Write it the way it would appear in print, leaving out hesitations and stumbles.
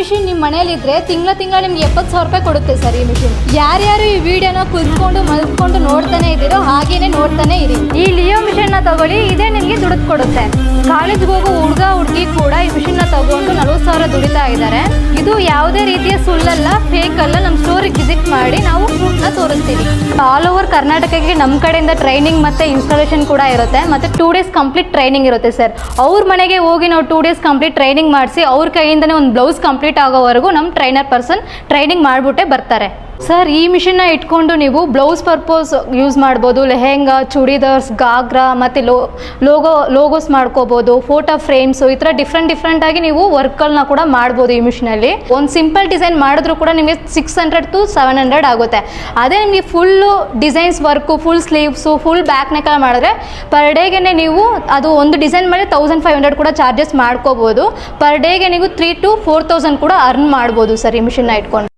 Machine ನಿಮ್ಮ ಮನೇಲಿದ್ರೆ ತಿಂಗಳ ನಿಮ್ಗೆ 70,000 ರೂಪಾಯಿ ಕೊಡುತ್ತೆ ಸರ್ ಈ ಮಿಷಿನ್. ಯಾರ್ಯಾರು ಈ ವಿಡಿಯೋನ ಕುತ್ಕೊಂಡು ಮಲ್ಕೊಂಡು ನೋಡ್ತಾನೆ ಇದ್ದೀರೋ ಹಾಗೇನೆ ನೋಡ್ತಾನೆ ಇರಿ. ಈ ಲಿಯೋ ಮಿಷಿನ್ನ ತಗೊಳ್ಳಿ, ಇದೇ ನಿಮಗೆ ದುಡ್ಡು ಕೊಡುತ್ತೆ. ಕಾಲೇಜ್ಗೆ ಹೋಗೋ ಹುಡುಗಿ ಕೂಡ ಈ ಮಿಷಿನ್ನ ತಗೊಂಡು 40,000 ದುಡಿತಾ ಇದ್ದಾರೆ. ಇದು ಯಾವುದೇ ರೀತಿಯ ಸುಳ್ಳಲ್ಲ, ಫೇಕ್ ಅಲ್ಲ. ನಮ್ಮ ಸ್ಟೋರಿಗೆ ವಿಸಿಟ್ ಮಾಡಿ ನಾವು ಪ್ರೂಫ್ನ ತೋರಿಸ್ತೀವಿ. ಆಲ್ ಓವರ್ ಕರ್ನಾಟಕಕ್ಕೆ ನಮ್ಮ ಕಡೆಯಿಂದ ಟ್ರೈನಿಂಗ್ ಮತ್ತು ಇನ್ಸ್ಟಾಲೇಷನ್ ಕೂಡ ಇರುತ್ತೆ. ಮತ್ತು 2 ಡೇಸ್ ಕಂಪ್ಲೀಟ್ ಟ್ರೈನಿಂಗ್ ಇರುತ್ತೆ ಸರ್. ಅವ್ರ ಮನೆಗೆ ಹೋಗಿ ನಾವು 2 ಡೇಸ್ ಕಂಪ್ಲೀಟ್ ಟ್ರೈನಿಂಗ್ ಮಾಡಿಸಿ ಅವ್ರ ಕೈಯಿಂದನೇ ಒಂದು ಬ್ಲೌಸ್ ಕಂಪ್ಲೀಟ್ ಆಗೋವರೆಗೂ ನಮ್ಮ ಟ್ರೈನರ್ ಪರ್ಸನ್ ಟ್ರೈನಿಂಗ್ ಮಾಡಿಬಿಟ್ಟೆ ಬರ್ತಾರೆ ಸರ್. ಈ ಮಿಷಿನ್ನ ಇಟ್ಕೊಂಡು ನೀವು ಬ್ಲೌಸ್ ಪರ್ಪಸ್ ಯೂಸ್ ಮಾಡ್ಬೋದು. ಲೆಹೆಂಗಾ, ಚೂಡಿದಾರ್ಸ್, ಗಾಗ್ರಾ ಮತ್ತು ಲೋಗೋಸ್ ಮಾಡ್ಕೋಬೋದು, ಫೋಟೋ ಫ್ರೇಮ್ಸು, ಈ ಥರ ಡಿಫ್ರೆಂಟಾಗಿ ನೀವು ವರ್ಕಲ್ನ ಕೂಡ ಮಾಡ್ಬೋದು ಈ ಮಿಷಿನಲ್ಲಿ. ಒಂದು ಸಿಂಪಲ್ ಡಿಸೈನ್ ಮಾಡಿದ್ರೂ ಕೂಡ ನಿಮಗೆ 600 to 700 ಆಗುತ್ತೆ. ಅದೇ ನಿಮಗೆ full designs work, full sleeves, full back neck ಮಾಡಿದ್ರೆ ಪರ್ ಡೇಗೆ ನೀವು ಅದು ಒಂದು ಡಿಸೈನ್ ಮೇಲೆ 1500 ಕೂಡ ಚಾರ್ಜಸ್ ಮಾಡ್ಕೋಬೋದು. ಪರ್ ಡೇಗೆ ನೀವು 3,000 to 4,000 ಕೂಡ ಅರ್ನ್ ಮಾಡ್ಬೋದು ಸರ್ ಈ ಮಿಷಿನ್ನ ಇಟ್ಕೊಂಡು.